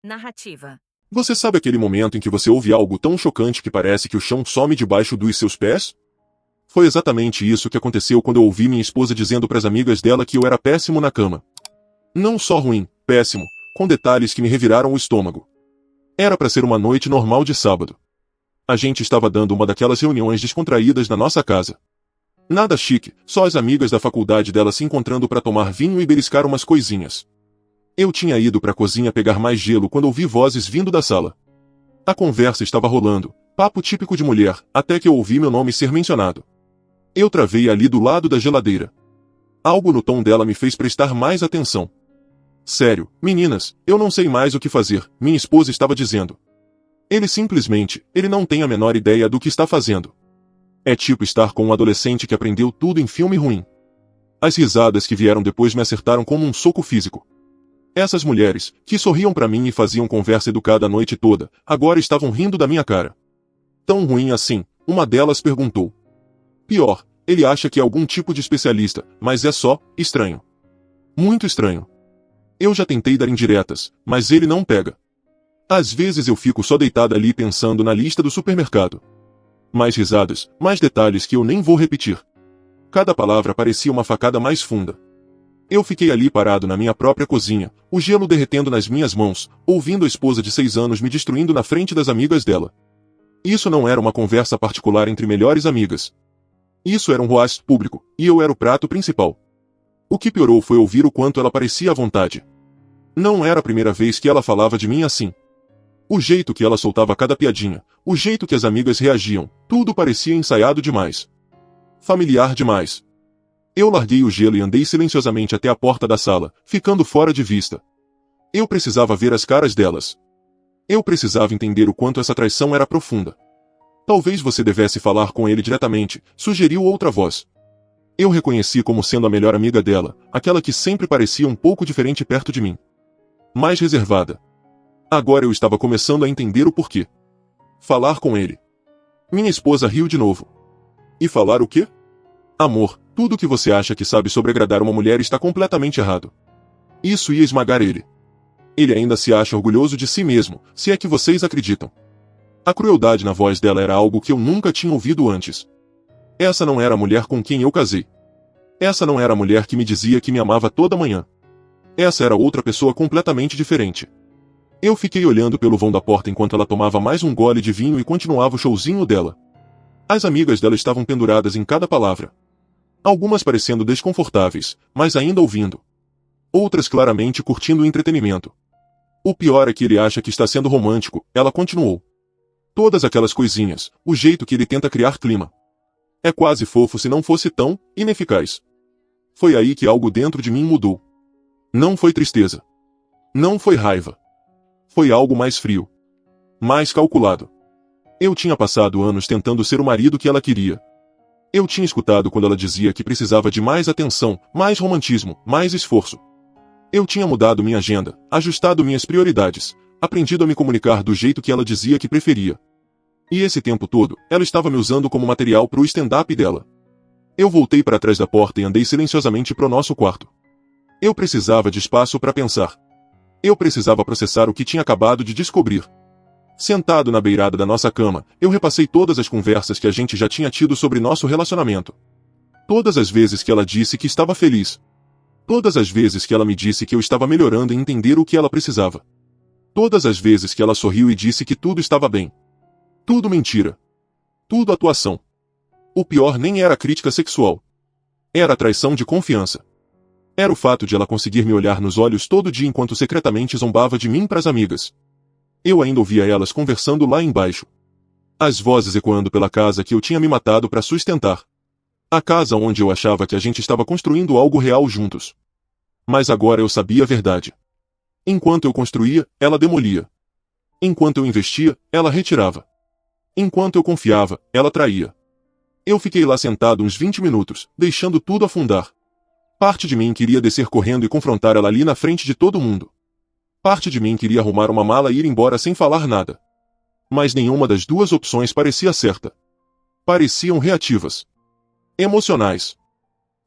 Narrativa. Você sabe aquele momento em que você ouve algo tão chocante que parece que o chão some debaixo dos seus pés? Foi exatamente isso que aconteceu quando eu ouvi minha esposa dizendo para as amigas dela que eu era péssimo na cama. Não só ruim, péssimo, com detalhes que me reviraram o estômago. Era para ser uma noite normal de sábado. A gente estava dando uma daquelas reuniões descontraídas na nossa casa. Nada chique, só as amigas da faculdade dela se encontrando para tomar vinho e beliscar umas coisinhas. Eu tinha ido para a cozinha pegar mais gelo quando ouvi vozes vindo da sala. A conversa estava rolando, papo típico de mulher, até que eu ouvi meu nome ser mencionado. Eu travei ali do lado da geladeira. Algo no tom dela me fez prestar mais atenção. Sério, meninas, eu não sei mais o que fazer, minha esposa estava dizendo. Ele não tem a menor ideia do que está fazendo. É tipo estar com um adolescente que aprendeu tudo em filme ruim. As risadas que vieram depois me acertaram como um soco físico. Essas mulheres, que sorriam para mim e faziam conversa educada a noite toda, agora estavam rindo da minha cara. Tão ruim assim, uma delas perguntou. Pior, ele acha que é algum tipo de especialista, mas é só, estranho. Muito estranho. Eu já tentei dar indiretas, mas ele não pega. Às vezes eu fico só deitada ali pensando na lista do supermercado. Mais risadas, mais detalhes que eu nem vou repetir. Cada palavra parecia uma facada mais funda. Eu fiquei ali parado na minha própria cozinha, o gelo derretendo nas minhas mãos, ouvindo a esposa de 6 anos me destruindo na frente das amigas dela. Isso não era uma conversa particular entre melhores amigas. Isso era um roast público, e eu era o prato principal. O que piorou foi ouvir o quanto ela parecia à vontade. Não era a primeira vez que ela falava de mim assim. O jeito que ela soltava cada piadinha, o jeito que as amigas reagiam, tudo parecia ensaiado demais. Familiar demais. Eu larguei o gelo e andei silenciosamente até a porta da sala, ficando fora de vista. Eu precisava ver as caras delas. Eu precisava entender o quanto essa traição era profunda. Talvez você devesse falar com ele diretamente, sugeriu outra voz. Eu reconheci como sendo a melhor amiga dela, aquela que sempre parecia um pouco diferente perto de mim. Mais reservada. Agora eu estava começando a entender o porquê. Falar com ele. Minha esposa riu de novo. E falar o quê? Amor, tudo o que você acha que sabe sobre agradar uma mulher está completamente errado. Isso ia esmagar ele. Ele ainda se acha orgulhoso de si mesmo, se é que vocês acreditam. A crueldade na voz dela era algo que eu nunca tinha ouvido antes. Essa não era a mulher com quem eu casei. Essa não era a mulher que me dizia que me amava toda manhã. Essa era outra pessoa completamente diferente. Eu fiquei olhando pelo vão da porta enquanto ela tomava mais um gole de vinho e continuava o showzinho dela. As amigas dela estavam penduradas em cada palavra. Algumas parecendo desconfortáveis, mas ainda ouvindo. Outras claramente curtindo o entretenimento. O pior é que ele acha que está sendo romântico, ela continuou. Todas aquelas coisinhas, o jeito que ele tenta criar clima. É quase fofo se não fosse tão ineficaz. Foi aí que algo dentro de mim mudou. Não foi tristeza. Não foi raiva. Foi algo mais frio. Mais calculado. Eu tinha passado anos tentando ser o marido que ela queria. Eu tinha escutado quando ela dizia que precisava de mais atenção, mais romantismo, mais esforço. Eu tinha mudado minha agenda, ajustado minhas prioridades, aprendido a me comunicar do jeito que ela dizia que preferia. E esse tempo todo, ela estava me usando como material para o stand-up dela. Eu voltei para trás da porta e andei silenciosamente para o nosso quarto. Eu precisava de espaço para pensar. Eu precisava processar o que tinha acabado de descobrir. Sentado na beirada da nossa cama, eu repassei todas as conversas que a gente já tinha tido sobre nosso relacionamento. Todas as vezes que ela disse que estava feliz. Todas as vezes que ela me disse que eu estava melhorando em entender o que ela precisava. Todas as vezes que ela sorriu e disse que tudo estava bem. Tudo mentira. Tudo atuação. O pior nem era a crítica sexual. Era a traição de confiança. Era o fato de ela conseguir me olhar nos olhos todo dia enquanto secretamente zombava de mim para as amigas. Eu ainda ouvia elas conversando lá embaixo. As vozes ecoando pela casa que eu tinha me matado para sustentar. A casa onde eu achava que a gente estava construindo algo real juntos. Mas agora eu sabia a verdade. Enquanto eu construía, ela demolia. Enquanto eu investia, ela retirava. Enquanto eu confiava, ela traía. Eu fiquei lá sentado uns 20 minutos, deixando tudo afundar. Parte de mim queria descer correndo e confrontar ela ali na frente de todo mundo. Parte de mim queria arrumar uma mala e ir embora sem falar nada. Mas nenhuma das duas opções parecia certa. Pareciam reativas. Emocionais.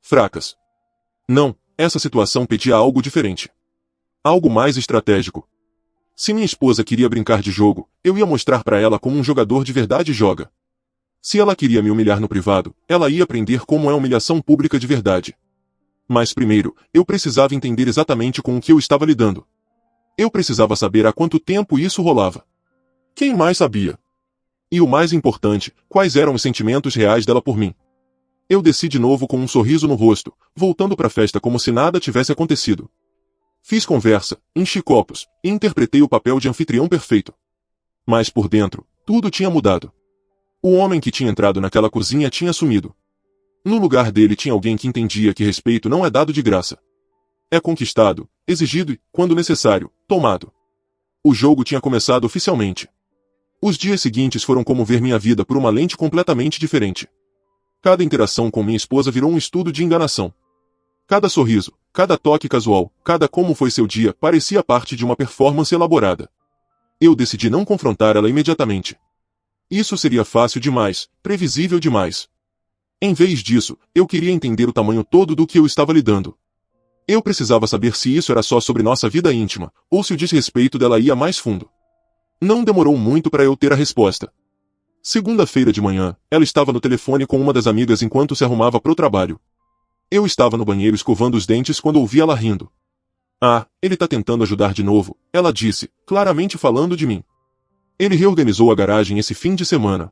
Fracas. Não, essa situação pedia algo diferente. Algo mais estratégico. Se minha esposa queria brincar de jogo, eu ia mostrar para ela como um jogador de verdade joga. Se ela queria me humilhar no privado, ela ia aprender como é humilhação pública de verdade. Mas primeiro, eu precisava entender exatamente com o que eu estava lidando. Eu precisava saber há quanto tempo isso rolava. Quem mais sabia? E o mais importante, quais eram os sentimentos reais dela por mim. Eu desci de novo com um sorriso no rosto, voltando para a festa como se nada tivesse acontecido. Fiz conversa, enchi copos, e interpretei o papel de anfitrião perfeito. Mas por dentro, tudo tinha mudado. O homem que tinha entrado naquela cozinha tinha sumido. No lugar dele tinha alguém que entendia que respeito não é dado de graça. É conquistado, exigido e, quando necessário, tomado. O jogo tinha começado oficialmente. Os dias seguintes foram como ver minha vida por uma lente completamente diferente. Cada interação com minha esposa virou um estudo de enganação. Cada sorriso, cada toque casual, cada como foi seu dia parecia parte de uma performance elaborada. Eu decidi não confrontar ela imediatamente. Isso seria fácil demais, previsível demais. Em vez disso, eu queria entender o tamanho todo do que eu estava lidando. Eu precisava saber se isso era só sobre nossa vida íntima, ou se o desrespeito dela ia mais fundo. Não demorou muito para eu ter a resposta. Segunda-feira de manhã, ela estava no telefone com uma das amigas enquanto se arrumava para o trabalho. Eu estava no banheiro escovando os dentes quando ouvi ela rindo. Ah, ele tá tentando ajudar de novo, ela disse, claramente falando de mim. Ele reorganizou a garagem esse fim de semana.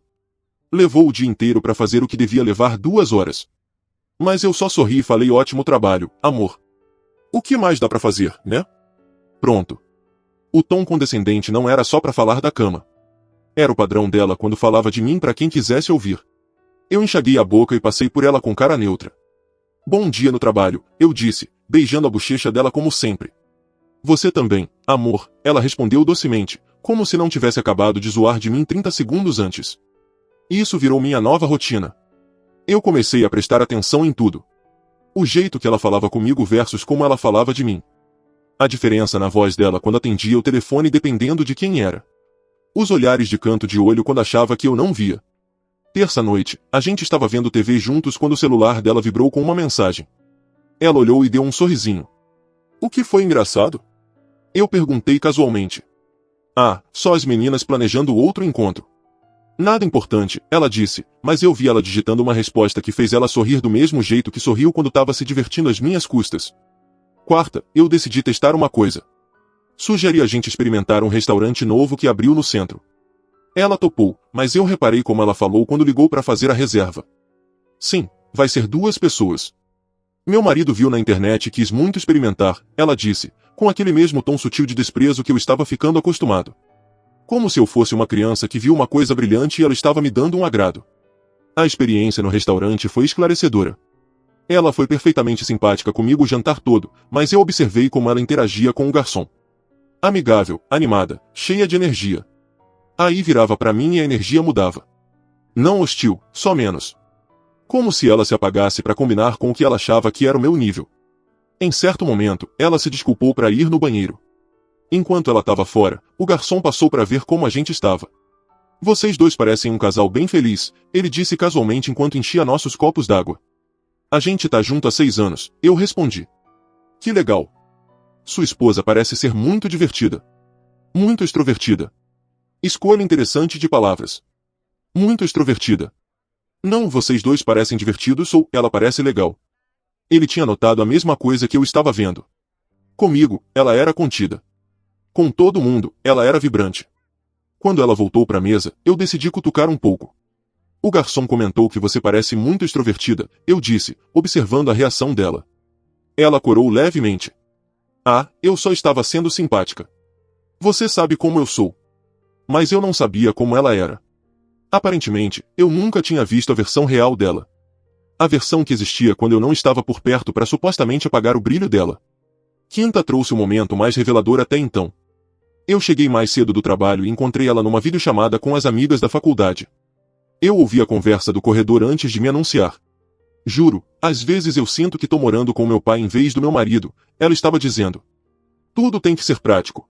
Levou o dia inteiro para fazer o que devia levar 2 horas. Mas eu só sorri e falei ótimo trabalho, amor. O que mais dá para fazer, né? Pronto. O tom condescendente não era só para falar da cama. Era o padrão dela quando falava de mim para quem quisesse ouvir. Eu enxaguei a boca e passei por ela com cara neutra. Bom dia no trabalho, eu disse, beijando a bochecha dela como sempre. Você também, amor, ela respondeu docemente, como se não tivesse acabado de zoar de mim 30 segundos antes. Isso virou minha nova rotina. Eu comecei a prestar atenção em tudo. O jeito que ela falava comigo versus como ela falava de mim. A diferença na voz dela quando atendia o telefone dependendo de quem era. Os olhares de canto de olho quando achava que eu não via. Terça-noite, a gente estava vendo TV juntos quando o celular dela vibrou com uma mensagem. Ela olhou e deu um sorrisinho. O que foi engraçado? Eu perguntei casualmente. Ah, só as meninas planejando outro encontro. Nada importante, ela disse, mas eu vi ela digitando uma resposta que fez ela sorrir do mesmo jeito que sorriu quando estava se divertindo às minhas custas. Quarta, eu decidi testar uma coisa. Sugeri a gente experimentar um restaurante novo que abriu no centro. Ela topou, mas eu reparei como ela falou quando ligou para fazer a reserva. Sim, vai ser 2 pessoas. Meu marido viu na internet e quis muito experimentar, ela disse, com aquele mesmo tom sutil de desprezo que eu estava ficando acostumado. Como se eu fosse uma criança que viu uma coisa brilhante e ela estava me dando um agrado. A experiência no restaurante foi esclarecedora. Ela foi perfeitamente simpática comigo o jantar todo, mas eu observei como ela interagia com o garçom. Amigável, animada, cheia de energia. Aí virava para mim e a energia mudava. Não hostil, só menos. Como se ela se apagasse para combinar com o que ela achava que era o meu nível. Em certo momento, ela se desculpou para ir no banheiro. Enquanto ela estava fora, o garçom passou para ver como a gente estava. Vocês dois parecem um casal bem feliz, ele disse casualmente enquanto enchia nossos copos d'água. A gente tá junto há 6 anos, eu respondi. Que legal. Sua esposa parece ser muito divertida. Muito extrovertida. Escolha interessante de palavras. Muito extrovertida. Não, vocês dois parecem divertidos ou ela parece legal. Ele tinha notado a mesma coisa que eu estava vendo. Comigo, ela era contida. Com todo mundo, ela era vibrante. Quando ela voltou para a mesa, eu decidi cutucar um pouco. O garçom comentou que você parece muito extrovertida, eu disse, observando a reação dela. Ela corou levemente. Ah, eu só estava sendo simpática. Você sabe como eu sou. Mas eu não sabia como ela era. Aparentemente, eu nunca tinha visto a versão real dela. A versão que existia quando eu não estava por perto para supostamente apagar o brilho dela. Quinta trouxe o momento mais revelador até então. Eu cheguei mais cedo do trabalho e encontrei ela numa videochamada com as amigas da faculdade. Eu ouvi a conversa do corredor antes de me anunciar. Juro, às vezes eu sinto que tô morando com meu pai em vez do meu marido, ela estava dizendo. Tudo tem que ser prático.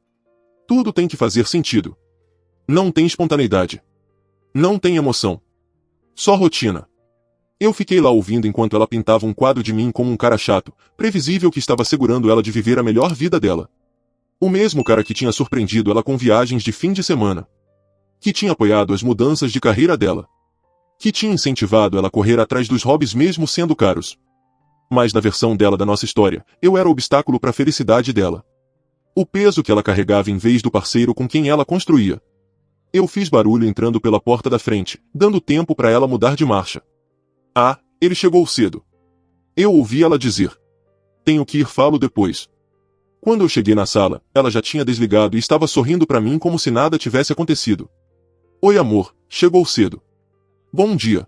Tudo tem que fazer sentido. Não tem espontaneidade. Não tem emoção. Só rotina. Eu fiquei lá ouvindo enquanto ela pintava um quadro de mim como um cara chato, previsível que estava segurando ela de viver a melhor vida dela. O mesmo cara que tinha surpreendido ela com viagens de fim de semana. Que tinha apoiado as mudanças de carreira dela. Que tinha incentivado ela a correr atrás dos hobbies mesmo sendo caros. Mas na versão dela da nossa história, eu era o obstáculo para a felicidade dela. O peso que ela carregava em vez do parceiro com quem ela construía. Eu fiz barulho entrando pela porta da frente, dando tempo para ela mudar de marcha. Ah, ele chegou cedo. Eu ouvi ela dizer. Tenho que ir, falo depois. Quando eu cheguei na sala, ela já tinha desligado e estava sorrindo para mim como se nada tivesse acontecido. Oi, amor, chegou cedo. Bom dia.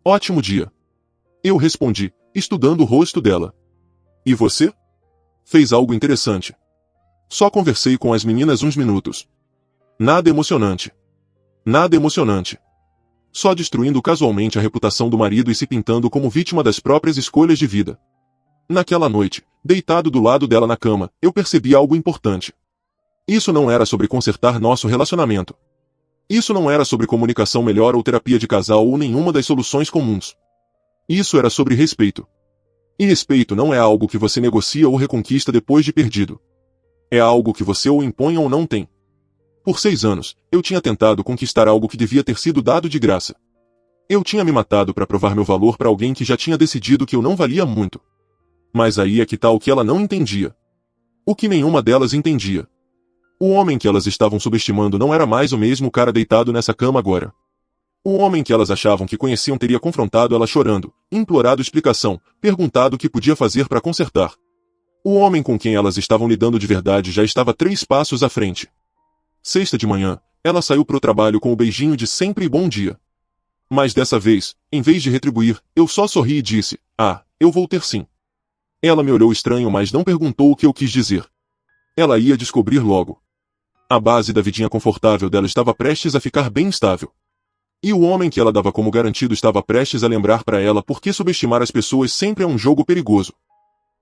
Ótimo dia. Eu respondi, estudando o rosto dela. E você? Fez algo interessante. Só conversei com as meninas uns minutos. Nada emocionante. Nada emocionante. Só destruindo casualmente a reputação do marido e se pintando como vítima das próprias escolhas de vida. Naquela noite, deitado do lado dela na cama, eu percebi algo importante. Isso não era sobre consertar nosso relacionamento. Isso não era sobre comunicação melhor ou terapia de casal ou nenhuma das soluções comuns. Isso era sobre respeito. E respeito não é algo que você negocia ou reconquista depois de perdido. É algo que você ou impõe ou não tem. Por 6 anos, eu tinha tentado conquistar algo que devia ter sido dado de graça. Eu tinha me matado para provar meu valor para alguém que já tinha decidido que eu não valia muito. Mas aí é que tá o que ela não entendia. O que nenhuma delas entendia. O homem que elas estavam subestimando não era mais o mesmo cara deitado nessa cama agora. O homem que elas achavam que conheciam teria confrontado ela chorando, implorado explicação, perguntado o que podia fazer para consertar. O homem com quem elas estavam lidando de verdade já estava 3 passos à frente. Sexta de manhã, ela saiu pro trabalho com o beijinho de sempre e bom dia. Mas dessa vez, em vez de retribuir, eu só sorri e disse, eu vou ter sim. Ela me olhou estranho, mas não perguntou o que eu quis dizer. Ela ia descobrir logo. A base da vidinha confortável dela estava prestes a ficar bem estável. E o homem que ela dava como garantido estava prestes a lembrar para ela por que subestimar as pessoas sempre é um jogo perigoso.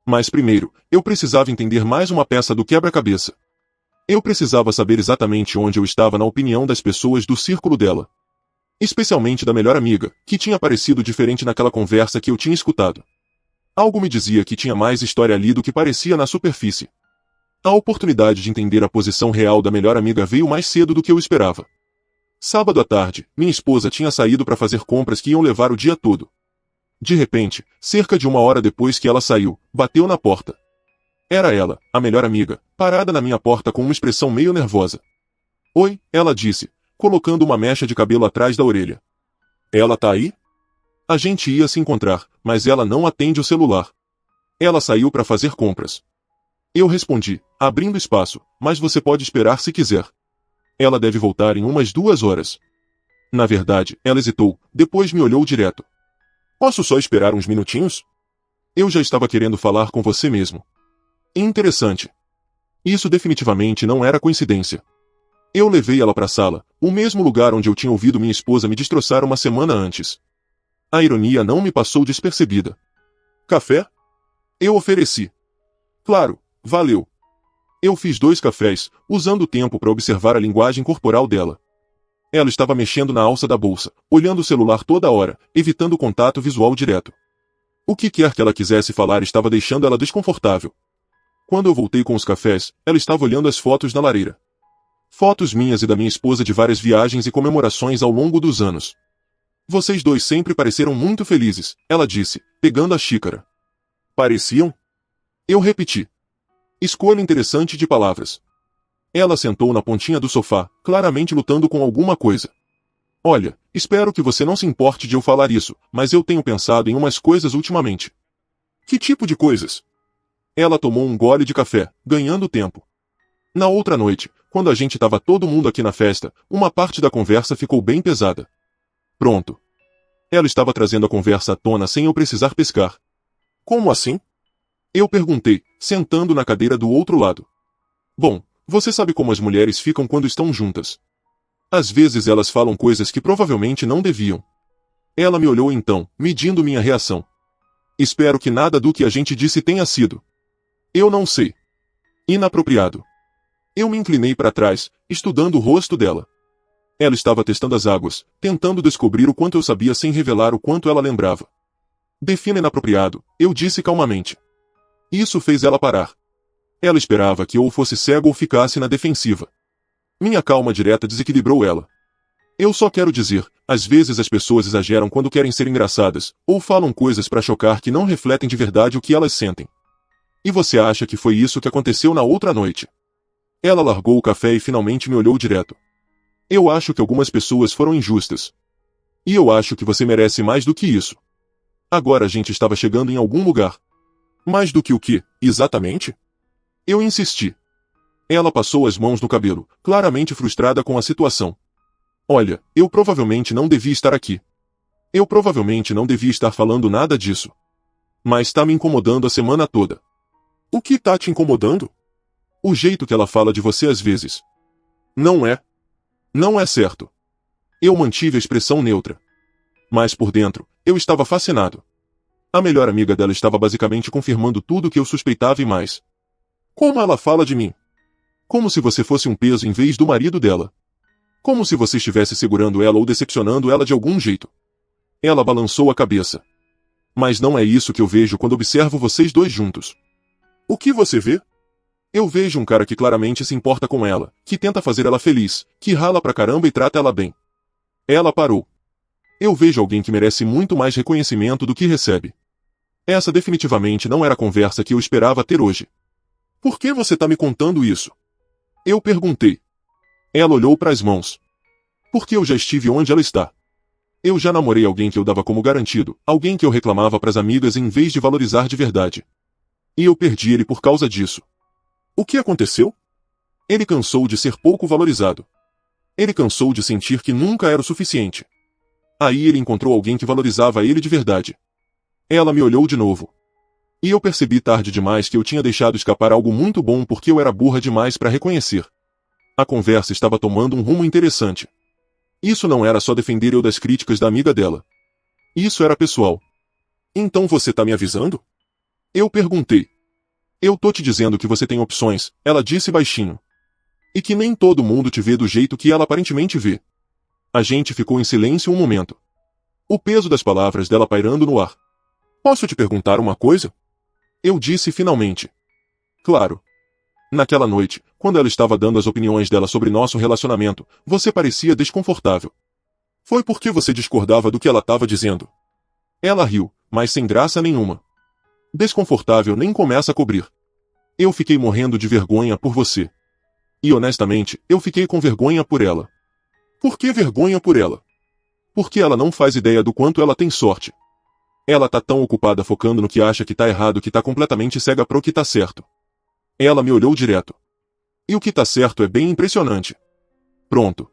Mas primeiro, eu precisava entender mais uma peça do quebra-cabeça. Eu precisava saber exatamente onde eu estava na opinião das pessoas do círculo dela. Especialmente da melhor amiga, que tinha parecido diferente naquela conversa que eu tinha escutado. Algo me dizia que tinha mais história ali do que parecia na superfície. A oportunidade de entender a posição real da melhor amiga veio mais cedo do que eu esperava. Sábado à tarde, minha esposa tinha saído para fazer compras que iam levar o dia todo. De repente, cerca de 1 hora depois que ela saiu, bateu na porta. Era ela, a melhor amiga, parada na minha porta com uma expressão meio nervosa. Oi, ela disse, colocando uma mecha de cabelo atrás da orelha. Ela tá aí? A gente ia se encontrar, mas ela não atende o celular. Ela saiu para fazer compras. Eu respondi, abrindo espaço, mas você pode esperar se quiser. Ela deve voltar em umas 2 horas. Na verdade, ela hesitou, depois me olhou direto. Posso só esperar uns minutinhos? Eu já estava querendo falar com você mesmo. Interessante. Isso definitivamente não era coincidência. Eu levei ela para a sala, o mesmo lugar onde eu tinha ouvido minha esposa me destroçar uma semana antes. A ironia não me passou despercebida. Café? Eu ofereci. Claro, valeu. Eu fiz 2 cafés, usando o tempo para observar a linguagem corporal dela. Ela estava mexendo na alça da bolsa, olhando o celular toda hora, evitando o contato visual direto. O que quer que ela quisesse falar estava deixando ela desconfortável. Quando eu voltei com os cafés, ela estava olhando as fotos na lareira. Fotos minhas e da minha esposa de várias viagens e comemorações ao longo dos anos. Vocês 2 sempre pareceram muito felizes, ela disse, pegando a xícara. Pareciam? Eu repeti. Escolha interessante de palavras. Ela sentou na pontinha do sofá, claramente lutando com alguma coisa. Olha, espero que você não se importe de eu falar isso, mas eu tenho pensado em umas coisas ultimamente. Que tipo de coisas? Ela tomou um gole de café, ganhando tempo. Na outra noite, quando a gente estava todo mundo aqui na festa, uma parte da conversa ficou bem pesada. Pronto. Ela estava trazendo a conversa à tona sem eu precisar pescar. Como assim? Eu perguntei, sentando na cadeira do outro lado. Bom, você sabe como as mulheres ficam quando estão juntas. Às vezes elas falam coisas que provavelmente não deviam. Ela me olhou então, medindo minha reação. Espero que nada do que a gente disse tenha sido. Eu não sei. Inapropriado. Eu me inclinei para trás, estudando o rosto dela. Ela estava testando as águas, tentando descobrir o quanto eu sabia sem revelar o quanto ela lembrava. Defina inapropriado, eu disse calmamente. Isso fez ela parar. Ela esperava que eu fosse cego ou ficasse na defensiva. Minha calma direta desequilibrou ela. Eu só quero dizer, às vezes as pessoas exageram quando querem ser engraçadas, ou falam coisas para chocar que não refletem de verdade o que elas sentem. E você acha que foi isso que aconteceu na outra noite? Ela largou o café e finalmente me olhou direto. Eu acho que algumas pessoas foram injustas. E eu acho que você merece mais do que isso. Agora a gente estava chegando em algum lugar. Mais do que o que, exatamente? Eu insisti. Ela passou as mãos no cabelo, claramente frustrada com a situação. Olha, eu provavelmente não devia estar aqui. Eu provavelmente não devia estar falando nada disso. Mas tá me incomodando a semana toda. O que tá te incomodando? O jeito que ela fala de você às vezes. Não é. Não é certo. Eu mantive a expressão neutra. Mas por dentro, eu estava fascinado. A melhor amiga dela estava basicamente confirmando tudo o que eu suspeitava e mais. Como ela fala de mim? Como se você fosse um peso em vez do marido dela. Como se você estivesse segurando ela ou decepcionando ela de algum jeito. Ela balançou a cabeça. Mas não é isso que eu vejo quando observo vocês dois juntos. O que você vê? Eu vejo um cara que claramente se importa com ela, que tenta fazer ela feliz, que rala pra caramba e trata ela bem. Ela parou. Eu vejo alguém que merece muito mais reconhecimento do que recebe. Essa definitivamente não era a conversa que eu esperava ter hoje. Por que você tá me contando isso? Eu perguntei. Ela olhou para as mãos. Porque eu já estive onde ela está. Eu já namorei alguém que eu dava como garantido, alguém que eu reclamava pras amigas em vez de valorizar de verdade. E eu perdi ele por causa disso. O que aconteceu? Ele cansou de ser pouco valorizado. Ele cansou de sentir que nunca era o suficiente. Aí ele encontrou alguém que valorizava ele de verdade. Ela me olhou de novo. E eu percebi tarde demais que eu tinha deixado escapar algo muito bom porque eu era burra demais para reconhecer. A conversa estava tomando um rumo interessante. Isso não era só defender eu das críticas da amiga dela. Isso era pessoal. Então você tá me avisando? Eu perguntei. Eu tô te dizendo que você tem opções, ela disse baixinho. E que nem todo mundo te vê do jeito que ela aparentemente vê. A gente ficou em silêncio um momento. O peso das palavras dela pairando no ar. Posso te perguntar uma coisa? Eu disse finalmente. Claro. Naquela noite, quando ela estava dando as opiniões dela sobre nosso relacionamento, você parecia desconfortável. Foi porque você discordava do que ela estava dizendo. Ela riu, mas sem graça nenhuma. Desconfortável nem começa a cobrir. Eu fiquei morrendo de vergonha por você. E honestamente, eu fiquei com vergonha por ela. Por que vergonha por ela? Porque ela não faz ideia do quanto ela tem sorte. Ela tá tão ocupada focando no que acha que tá errado que tá completamente cega pro que tá certo. Ela me olhou direto. E o que tá certo é bem impressionante. Pronto.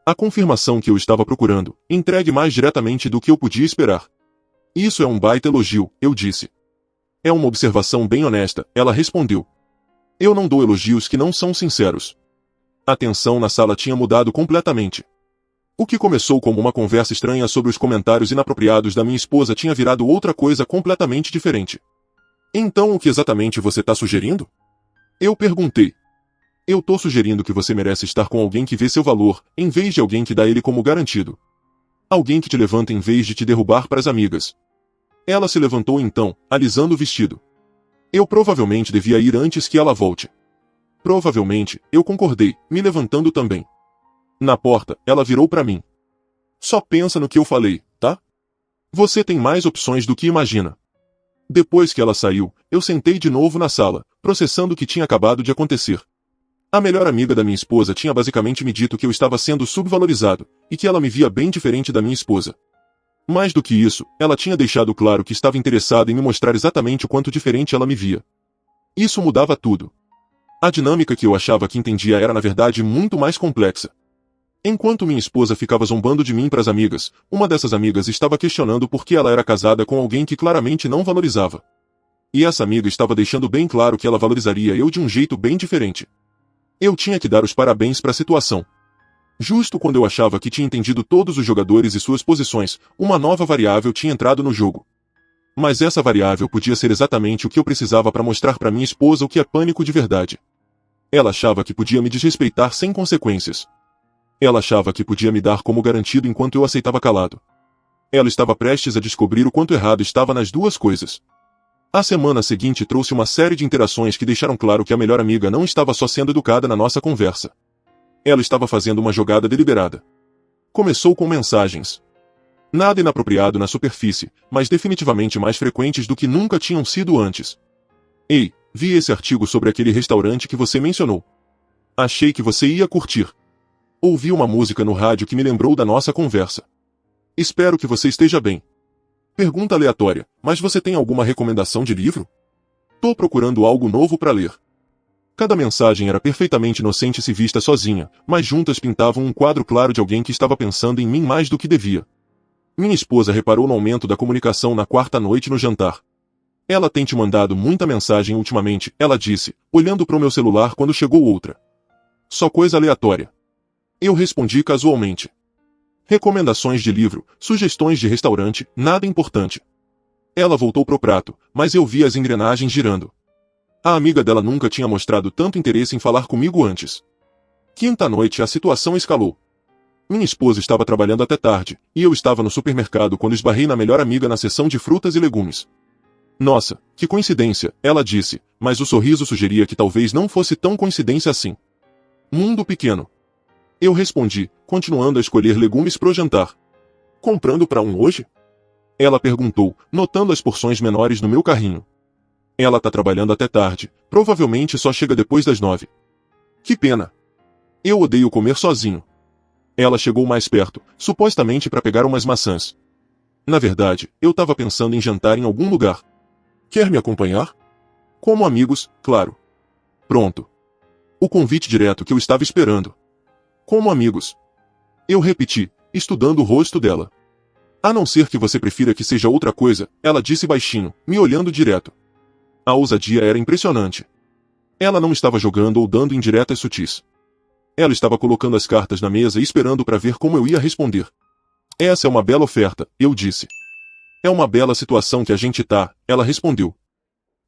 A confirmação que eu estava procurando, entregue mais diretamente do que eu podia esperar. Isso é um baita elogio, eu disse. É uma observação bem honesta, ela respondeu. Eu não dou elogios que não são sinceros. A tensão na sala tinha mudado completamente. O que começou como uma conversa estranha sobre os comentários inapropriados da minha esposa tinha virado outra coisa completamente diferente. Então o que exatamente você tá sugerindo? Eu perguntei. Eu tô sugerindo que você merece estar com alguém que vê seu valor, em vez de alguém que dá ele como garantido. Alguém que te levanta em vez de te derrubar para as amigas. Ela se levantou então, alisando o vestido. Eu provavelmente devia ir antes que ela volte. Provavelmente, eu concordei, me levantando também. Na porta, ela virou para mim. Só pensa no que eu falei, tá? Você tem mais opções do que imagina. Depois que ela saiu, eu sentei de novo na sala, processando o que tinha acabado de acontecer. A melhor amiga da minha esposa tinha basicamente me dito que eu estava sendo subvalorizado, e que ela me via bem diferente da minha esposa. Mais do que isso, ela tinha deixado claro que estava interessada em me mostrar exatamente o quanto diferente ela me via. Isso mudava tudo. A dinâmica que eu achava que entendia era na verdade muito mais complexa. Enquanto minha esposa ficava zombando de mim para as amigas, uma dessas amigas estava questionando por que ela era casada com alguém que claramente não valorizava. E essa amiga estava deixando bem claro que ela valorizaria eu de um jeito bem diferente. Eu tinha que dar os parabéns para a situação. Justo quando eu achava que tinha entendido todos os jogadores e suas posições, uma nova variável tinha entrado no jogo. Mas essa variável podia ser exatamente o que eu precisava para mostrar para minha esposa o que é pânico de verdade. Ela achava que podia me desrespeitar sem consequências. Ela achava que podia me dar como garantido enquanto eu aceitava calado. Ela estava prestes a descobrir o quanto errado estava nas duas coisas. A semana seguinte trouxe uma série de interações que deixaram claro que a melhor amiga não estava só sendo educada na nossa conversa. Ela estava fazendo uma jogada deliberada. Começou com mensagens. Nada inapropriado na superfície, mas definitivamente mais frequentes do que nunca tinham sido antes. Ei, vi esse artigo sobre aquele restaurante que você mencionou. Achei que você ia curtir. Ouvi uma música no rádio que me lembrou da nossa conversa. Espero que você esteja bem. Pergunta aleatória, mas você tem alguma recomendação de livro? Tô procurando algo novo para ler. Cada mensagem era perfeitamente inocente se vista sozinha, mas juntas pintavam um quadro claro de alguém que estava pensando em mim mais do que devia. Minha esposa reparou no aumento da comunicação na quarta noite no jantar. Ela tem te mandado muita mensagem ultimamente, ela disse, olhando para o meu celular quando chegou outra. Só coisa aleatória. Eu respondi casualmente. Recomendações de livro, sugestões de restaurante, nada importante. Ela voltou pro prato, mas eu vi as engrenagens girando. A amiga dela nunca tinha mostrado tanto interesse em falar comigo antes. Quinta noite a situação escalou. Minha esposa estava trabalhando até tarde, e eu estava no supermercado quando esbarrei na melhor amiga na seção de frutas e legumes. Nossa, que coincidência, ela disse, mas o sorriso sugeria que talvez não fosse tão coincidência assim. Mundo pequeno. Eu respondi, continuando a escolher legumes pro jantar. Comprando para um hoje? Ela perguntou, notando as porções menores no meu carrinho. Ela tá trabalhando até tarde, provavelmente só chega depois das 9. Que pena. Eu odeio comer sozinho. Ela chegou mais perto, supostamente para pegar umas maçãs. Na verdade, eu tava pensando em jantar em algum lugar. Quer me acompanhar? Como amigos, claro. Pronto. O convite direto que eu estava esperando. Como amigos. Eu repeti, estudando o rosto dela. A não ser que você prefira que seja outra coisa, ela disse baixinho, me olhando direto. A ousadia era impressionante. Ela não estava jogando ou dando indiretas sutis. Ela estava colocando as cartas na mesa e esperando para ver como eu ia responder. Essa é uma bela oferta, eu disse. É uma bela situação que a gente tá, ela respondeu.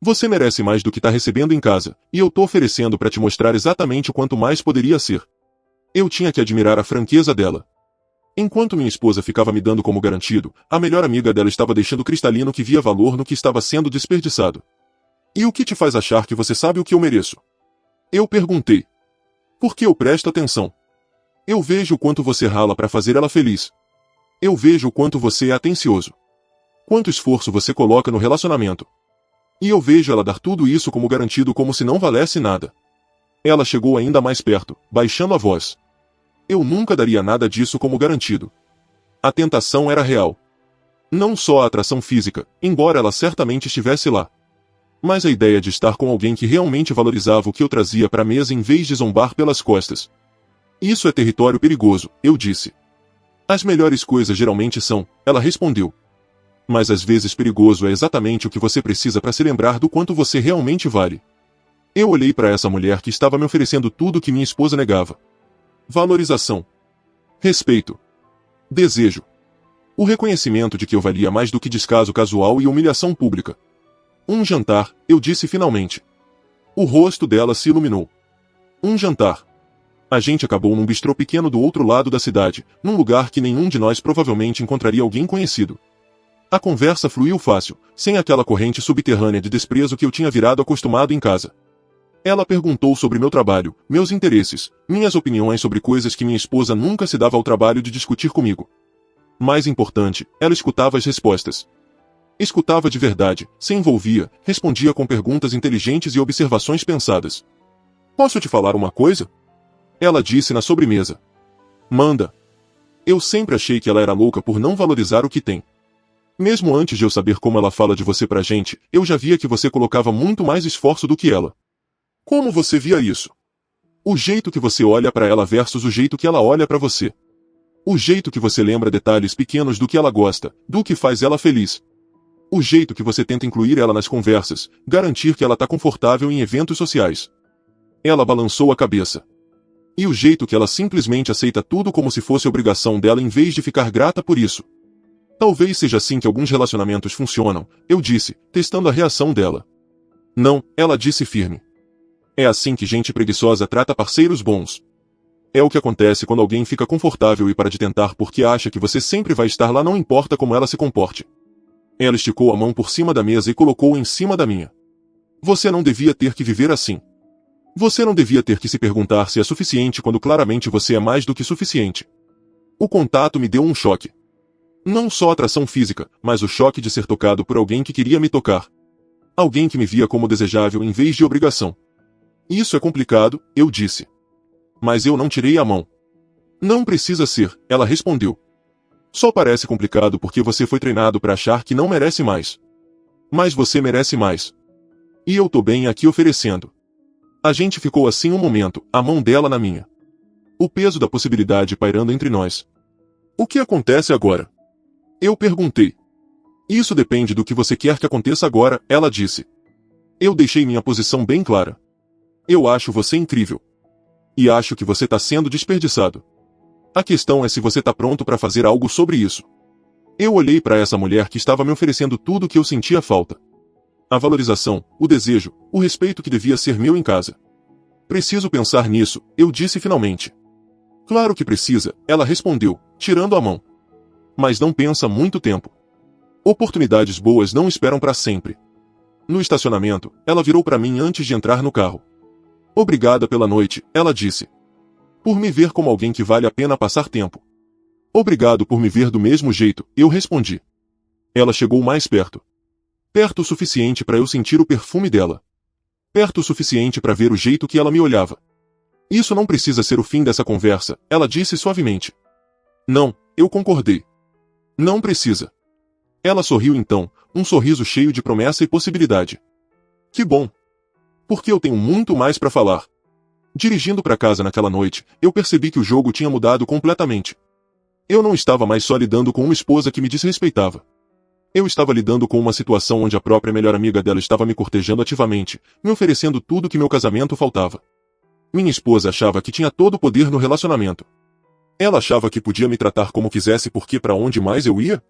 Você merece mais do que tá recebendo em casa, e eu tô oferecendo para te mostrar exatamente o quanto mais poderia ser. Eu tinha que admirar a franqueza dela. Enquanto minha esposa ficava me dando como garantido, a melhor amiga dela estava deixando cristalino que via valor no que estava sendo desperdiçado. E o que te faz achar que você sabe o que eu mereço? Eu perguntei. Porque eu presto atenção. Eu vejo o quanto você rala para fazer ela feliz. Eu vejo o quanto você é atencioso. Quanto esforço você coloca no relacionamento. E eu vejo ela dar tudo isso como garantido como se não valesse nada. Ela chegou ainda mais perto, baixando a voz. Eu nunca daria nada disso como garantido. A tentação era real. Não só a atração física, embora ela certamente estivesse lá. Mas a ideia de estar com alguém que realmente valorizava o que eu trazia para a mesa em vez de zombar pelas costas. Isso é território perigoso, eu disse. As melhores coisas geralmente são, ela respondeu. Mas às vezes perigoso é exatamente o que você precisa para se lembrar do quanto você realmente vale. Eu olhei para essa mulher que estava me oferecendo tudo que minha esposa negava. Valorização. Respeito. Desejo. O reconhecimento de que eu valia mais do que descaso casual e humilhação pública. Um jantar, eu disse finalmente. O rosto dela se iluminou. Um jantar. A gente acabou num bistrô pequeno do outro lado da cidade, num lugar que nenhum de nós provavelmente encontraria alguém conhecido. A conversa fluiu fácil, sem aquela corrente subterrânea de desprezo que eu tinha virado acostumado em casa. Ela perguntou sobre meu trabalho, meus interesses, minhas opiniões sobre coisas que minha esposa nunca se dava ao trabalho de discutir comigo. Mais importante, ela escutava as respostas. Escutava de verdade, se envolvia, respondia com perguntas inteligentes e observações pensadas. Posso te falar uma coisa? Ela disse na sobremesa. Manda. Eu sempre achei que ela era louca por não valorizar o que tem. Mesmo antes de eu saber como ela fala de você pra gente, eu já via que você colocava muito mais esforço do que ela. Como você via isso? O jeito que você olha pra ela versus o jeito que ela olha pra você. O jeito que você lembra detalhes pequenos do que ela gosta, do que faz ela feliz. O jeito que você tenta incluir ela nas conversas, garantir que ela tá confortável em eventos sociais. Ela balançou a cabeça. E o jeito que ela simplesmente aceita tudo como se fosse obrigação dela em vez de ficar grata por isso. Talvez seja assim que alguns relacionamentos funcionam, eu disse, testando a reação dela. Não, ela disse firme. É assim que gente preguiçosa trata parceiros bons. É o que acontece quando alguém fica confortável e para de tentar porque acha que você sempre vai estar lá não importa como ela se comporte. Ela esticou a mão por cima da mesa e colocou-o em cima da minha. Você não devia ter que viver assim. Você não devia ter que se perguntar se é suficiente quando claramente você é mais do que suficiente. O contato me deu um choque. Não só a atração física, mas o choque de ser tocado por alguém que queria me tocar. Alguém que me via como desejável em vez de obrigação. Isso é complicado, eu disse. Mas eu não tirei a mão. Não precisa ser, ela respondeu. Só parece complicado porque você foi treinado para achar que não merece mais. Mas você merece mais. E eu tô bem aqui oferecendo. A gente ficou assim um momento, a mão dela na minha. O peso da possibilidade pairando entre nós. O que acontece agora? Eu perguntei. Isso depende do que você quer que aconteça agora, ela disse. Eu deixei minha posição bem clara. Eu acho você incrível. E acho que você tá sendo desperdiçado. A questão é se você tá pronto para fazer algo sobre isso. Eu olhei para essa mulher que estava me oferecendo tudo o que eu sentia falta. A valorização, o desejo, o respeito que devia ser meu em casa. Preciso pensar nisso, eu disse finalmente. Claro que precisa, ela respondeu, tirando a mão. Mas não pensa muito tempo. Oportunidades boas não esperam para sempre. No estacionamento, ela virou para mim antes de entrar no carro. Obrigada pela noite, ela disse. Por me ver como alguém que vale a pena passar tempo. Obrigado por me ver do mesmo jeito, eu respondi. Ela chegou mais perto. Perto o suficiente para eu sentir o perfume dela. Perto o suficiente para ver o jeito que ela me olhava. Isso não precisa ser o fim dessa conversa, ela disse suavemente. Não, eu concordei. Não precisa. Ela sorriu então, um sorriso cheio de promessa e possibilidade. Que bom. Porque eu tenho muito mais para falar. Dirigindo para casa naquela noite, eu percebi que o jogo tinha mudado completamente. Eu não estava mais só lidando com uma esposa que me desrespeitava. Eu estava lidando com uma situação onde a própria melhor amiga dela estava me cortejando ativamente, me oferecendo tudo que meu casamento faltava. Minha esposa achava que tinha todo o poder no relacionamento. Ela achava que podia me tratar como quisesse porque para onde mais eu ia?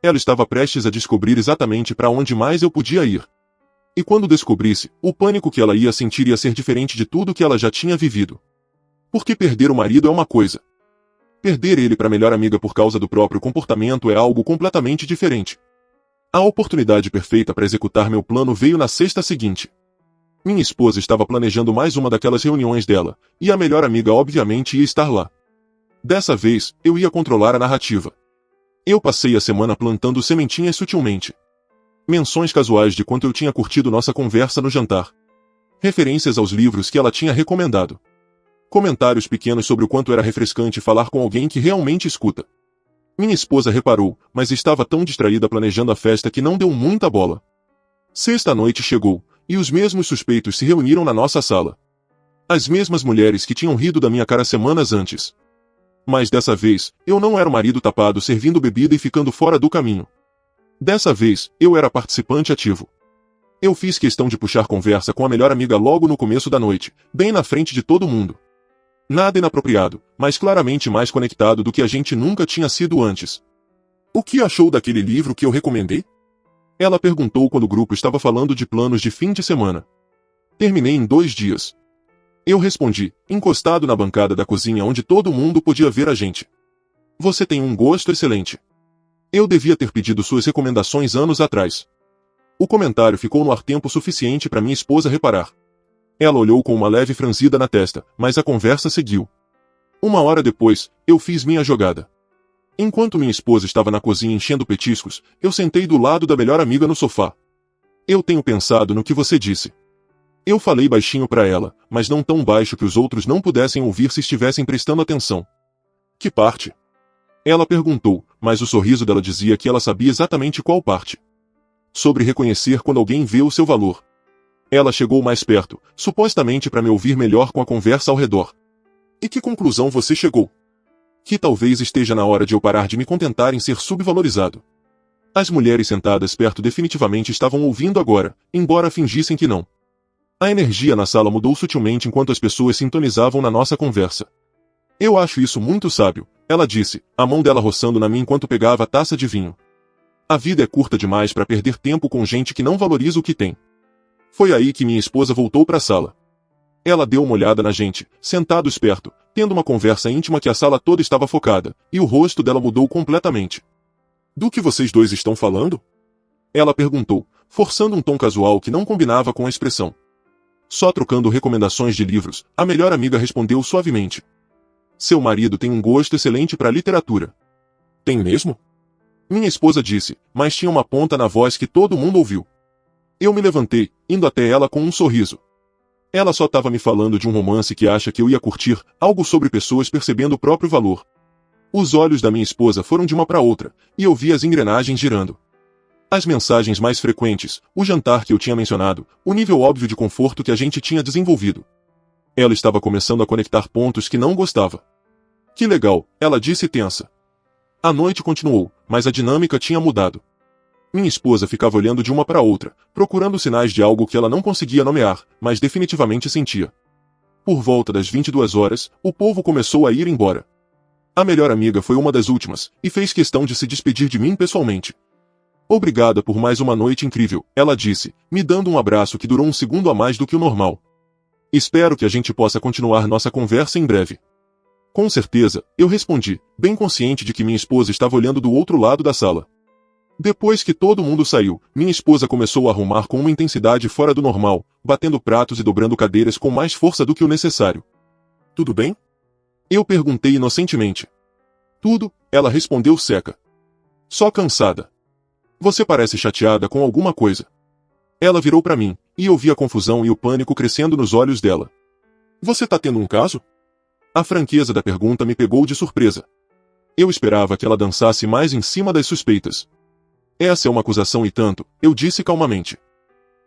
Ela estava prestes a descobrir exatamente para onde mais eu podia ir. E quando descobrisse, o pânico que ela ia sentir ia ser diferente de tudo que ela já tinha vivido. Porque perder o marido é uma coisa. Perder ele para melhor amiga por causa do próprio comportamento é algo completamente diferente. A oportunidade perfeita para executar meu plano veio na sexta seguinte. Minha esposa estava planejando mais uma daquelas reuniões dela, e a melhor amiga obviamente ia estar lá. Dessa vez, eu ia controlar a narrativa. Eu passei a semana plantando sementinhas sutilmente. Menções casuais de quanto eu tinha curtido nossa conversa no jantar. Referências aos livros que ela tinha recomendado. Comentários pequenos sobre o quanto era refrescante falar com alguém que realmente escuta. Minha esposa reparou, mas estava tão distraída planejando a festa que não deu muita bola. Sexta-noite chegou, e os mesmos suspeitos se reuniram na nossa sala. As mesmas mulheres que tinham rido da minha cara semanas antes. Mas dessa vez, eu não era o marido tapado servindo bebida e ficando fora do caminho. Dessa vez, eu era participante ativo. Eu fiz questão de puxar conversa com a melhor amiga logo no começo da noite, bem na frente de todo mundo. Nada inapropriado, mas claramente mais conectado do que a gente nunca tinha sido antes. O que achou daquele livro que eu recomendei? Ela perguntou quando o grupo estava falando de planos de fim de semana. Terminei em 2 dias. Eu respondi, encostado na bancada da cozinha onde todo mundo podia ver a gente. Você tem um gosto excelente. Eu devia ter pedido suas recomendações anos atrás. O comentário ficou no ar tempo suficiente para minha esposa reparar. Ela olhou com uma leve franzida na testa, mas a conversa seguiu. 1 hora depois, eu fiz minha jogada. Enquanto minha esposa estava na cozinha enchendo petiscos, eu sentei do lado da melhor amiga no sofá. Eu tenho pensado no que você disse. Eu falei baixinho para ela, mas não tão baixo que os outros não pudessem ouvir se estivessem prestando atenção. Que parte? Ela perguntou, mas o sorriso dela dizia que ela sabia exatamente qual parte. Sobre reconhecer quando alguém vê o seu valor. Ela chegou mais perto, supostamente para me ouvir melhor com a conversa ao redor. E que conclusão você chegou? Que talvez esteja na hora de eu parar de me contentar em ser subvalorizado. As mulheres sentadas perto definitivamente estavam ouvindo agora, embora fingissem que não. A energia na sala mudou sutilmente enquanto as pessoas sintonizavam na nossa conversa. Eu acho isso muito sábio, ela disse, a mão dela roçando na minha enquanto pegava a taça de vinho. A vida é curta demais para perder tempo com gente que não valoriza o que tem. Foi aí que minha esposa voltou para a sala. Ela deu uma olhada na gente, sentados perto, tendo uma conversa íntima que a sala toda estava focada, e o rosto dela mudou completamente. Do que vocês dois estão falando? Ela perguntou, forçando um tom casual que não combinava com a expressão. Só trocando recomendações de livros, a melhor amiga respondeu suavemente. Seu marido tem um gosto excelente para literatura. Tem mesmo? Minha esposa disse, mas tinha uma ponta na voz que todo mundo ouviu. Eu me levantei, indo até ela com um sorriso. Ela só estava me falando de um romance que acha que eu ia curtir, algo sobre pessoas percebendo o próprio valor. Os olhos da minha esposa foram de uma para outra, e eu vi as engrenagens girando. As mensagens mais frequentes, o jantar que eu tinha mencionado, o nível óbvio de conforto que a gente tinha desenvolvido. Ela estava começando a conectar pontos que não gostava. Que legal, ela disse tensa. A noite continuou, mas a dinâmica tinha mudado. Minha esposa ficava olhando de uma para outra, procurando sinais de algo que ela não conseguia nomear, mas definitivamente sentia. Por volta das 22 horas, o povo começou a ir embora. A melhor amiga foi uma das últimas, e fez questão de se despedir de mim pessoalmente. Obrigada por mais uma noite incrível, ela disse, me dando um abraço que durou um segundo a mais do que o normal. Espero que a gente possa continuar nossa conversa em breve. Com certeza, eu respondi, bem consciente de que minha esposa estava olhando do outro lado da sala. Depois que todo mundo saiu, minha esposa começou a arrumar com uma intensidade fora do normal, batendo pratos e dobrando cadeiras com mais força do que o necessário. Tudo bem? Eu perguntei inocentemente. Tudo, ela respondeu seca. Só cansada. Você parece chateada com alguma coisa. Ela virou para mim, e eu vi a confusão e o pânico crescendo nos olhos dela. Você tá tendo um caso? A franqueza da pergunta me pegou de surpresa. Eu esperava que ela dançasse mais em cima das suspeitas. Essa é uma acusação e tanto, eu disse calmamente.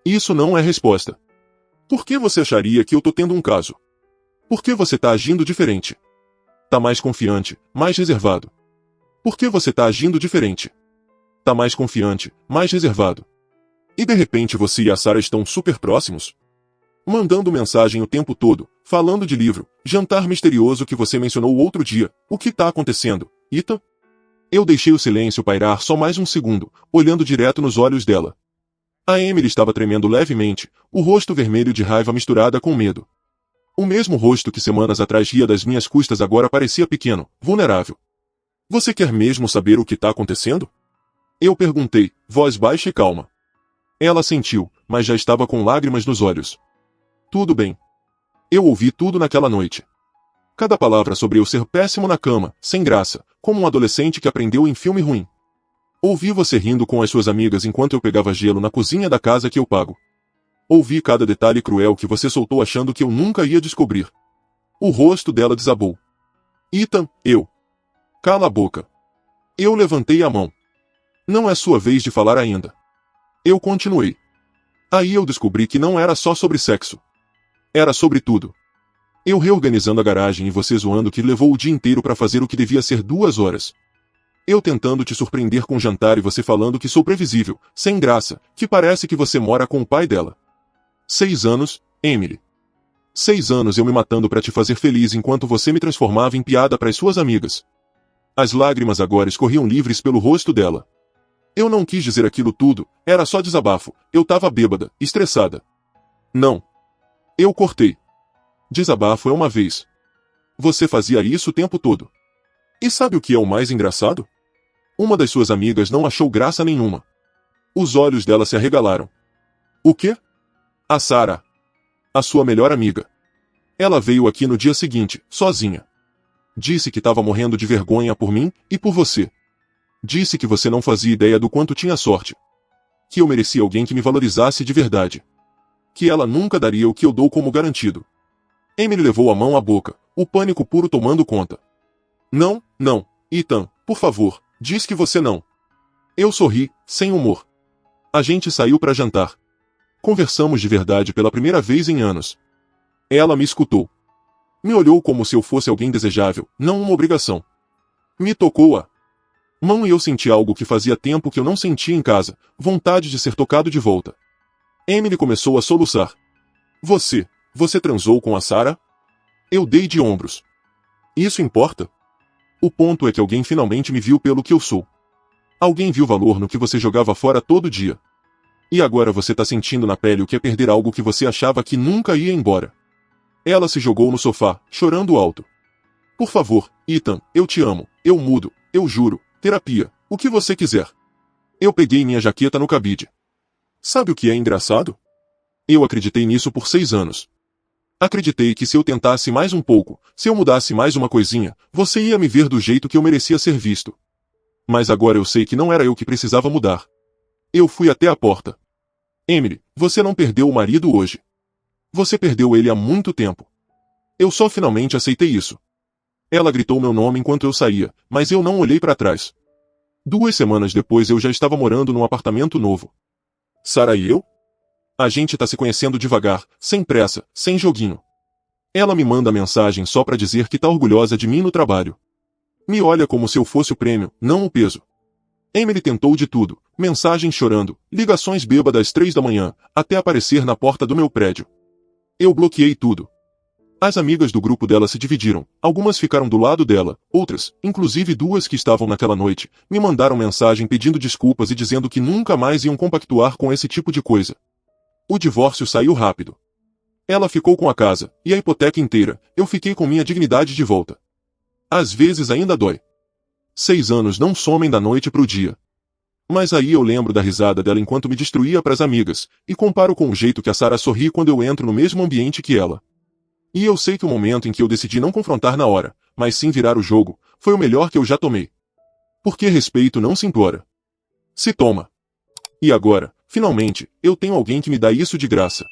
Isso não é resposta. Por que você acharia que eu tô tendo um caso? Por que você tá agindo diferente? Tá mais confiante, mais reservado. Por que você tá agindo diferente? Tá mais confiante, mais reservado. E de repente você e a Sarah estão super próximos? Mandando mensagem o tempo todo, falando de livro, jantar misterioso que você mencionou outro dia, o que tá acontecendo, Ethan? Eu deixei o silêncio pairar só mais um segundo, olhando direto nos olhos dela. A Emily estava tremendo levemente, o rosto vermelho de raiva misturada com medo. O mesmo rosto que semanas atrás ria das minhas custas agora parecia pequeno, vulnerável. Você quer mesmo saber o que tá acontecendo? Eu perguntei, voz baixa e calma. Ela sentiu, mas já estava com lágrimas nos olhos. Tudo bem. Eu ouvi tudo naquela noite. Cada palavra sobre eu ser péssimo na cama, sem graça, como um adolescente que aprendeu em filme ruim. Ouvi você rindo com as suas amigas enquanto eu pegava gelo na cozinha da casa que eu pago. Ouvi cada detalhe cruel que você soltou achando que eu nunca ia descobrir. O rosto dela desabou. Ethan, eu. Cala a boca. Eu levantei a mão. Não é sua vez de falar ainda. Eu continuei. Aí eu descobri que não era só sobre sexo. Era sobre tudo. Eu reorganizando a garagem e você zoando que levou o dia inteiro para fazer o que devia ser 2 horas. Eu tentando te surpreender com jantar e você falando que sou previsível, sem graça, que parece que você mora com o pai dela. 6 anos, Emily. 6 anos eu me matando para te fazer feliz enquanto você me transformava em piada para as suas amigas. As lágrimas agora escorriam livres pelo rosto dela. Eu não quis dizer aquilo tudo, era só desabafo, eu tava bêbada, estressada. Não. Eu cortei. Desabafo é uma vez. Você fazia isso o tempo todo. E sabe o que é o mais engraçado? Uma das suas amigas não achou graça nenhuma. Os olhos dela se arregalaram. O quê? A Sarah. A sua melhor amiga. Ela veio aqui no dia seguinte, sozinha. Disse que estava morrendo de vergonha por mim e por você. Disse que você não fazia ideia do quanto tinha sorte. Que eu merecia alguém que me valorizasse de verdade. Que ela nunca daria o que eu dou como garantido. Emily levou a mão à boca, o pânico puro tomando conta. Não, não, Ethan, por favor, diz que você não. Eu sorri, sem humor. A gente saiu para jantar. Conversamos de verdade pela primeira vez em anos. Ela me escutou. Me olhou como se eu fosse alguém desejável, não uma obrigação. Me tocou a mão e eu senti algo que fazia tempo que eu não sentia em casa, vontade de ser tocado de volta. Emily começou a soluçar. Você transou com a Sarah? Eu dei de ombros. Isso importa? O ponto é que alguém finalmente me viu pelo que eu sou. Alguém viu valor no que você jogava fora todo dia. E agora você tá sentindo na pele o que é perder algo que você achava que nunca ia embora. Ela se jogou no sofá, chorando alto. Por favor, Ethan, eu te amo, eu mudo, eu juro, terapia, o que você quiser. Eu peguei minha jaqueta no cabide. Sabe o que é engraçado? Eu acreditei nisso por 6 anos. Acreditei que se eu tentasse mais um pouco, se eu mudasse mais uma coisinha, você ia me ver do jeito que eu merecia ser visto. Mas agora eu sei que não era eu que precisava mudar. Eu fui até a porta. Emily, você não perdeu o marido hoje. Você perdeu ele há muito tempo. Eu só finalmente aceitei isso. Ela gritou meu nome enquanto eu saía, mas eu não olhei para trás. 2 semanas depois eu já estava morando num apartamento novo. Sarah e eu? A gente tá se conhecendo devagar, sem pressa, sem joguinho. Ela me manda mensagem só pra dizer que tá orgulhosa de mim no trabalho. Me olha como se eu fosse o prêmio, não o peso. Emily tentou de tudo, mensagens chorando, ligações bêbadas às 3 da manhã, até aparecer na porta do meu prédio. Eu bloqueei tudo. As amigas do grupo dela se dividiram, algumas ficaram do lado dela, outras, inclusive 2 que estavam naquela noite, me mandaram mensagem pedindo desculpas e dizendo que nunca mais iam compactuar com esse tipo de coisa. O divórcio saiu rápido. Ela ficou com a casa, e a hipoteca inteira, eu fiquei com minha dignidade de volta. Às vezes ainda dói. 6 anos não somem da noite pro dia. Mas aí eu lembro da risada dela enquanto me destruía pras amigas, e comparo com o jeito que a Sarah sorri quando eu entro no mesmo ambiente que ela. E eu sei que o momento em que eu decidi não confrontar na hora, mas sim virar o jogo, foi o melhor que eu já tomei. Porque respeito não se implora. Se toma. E agora, finalmente, eu tenho alguém que me dá isso de graça.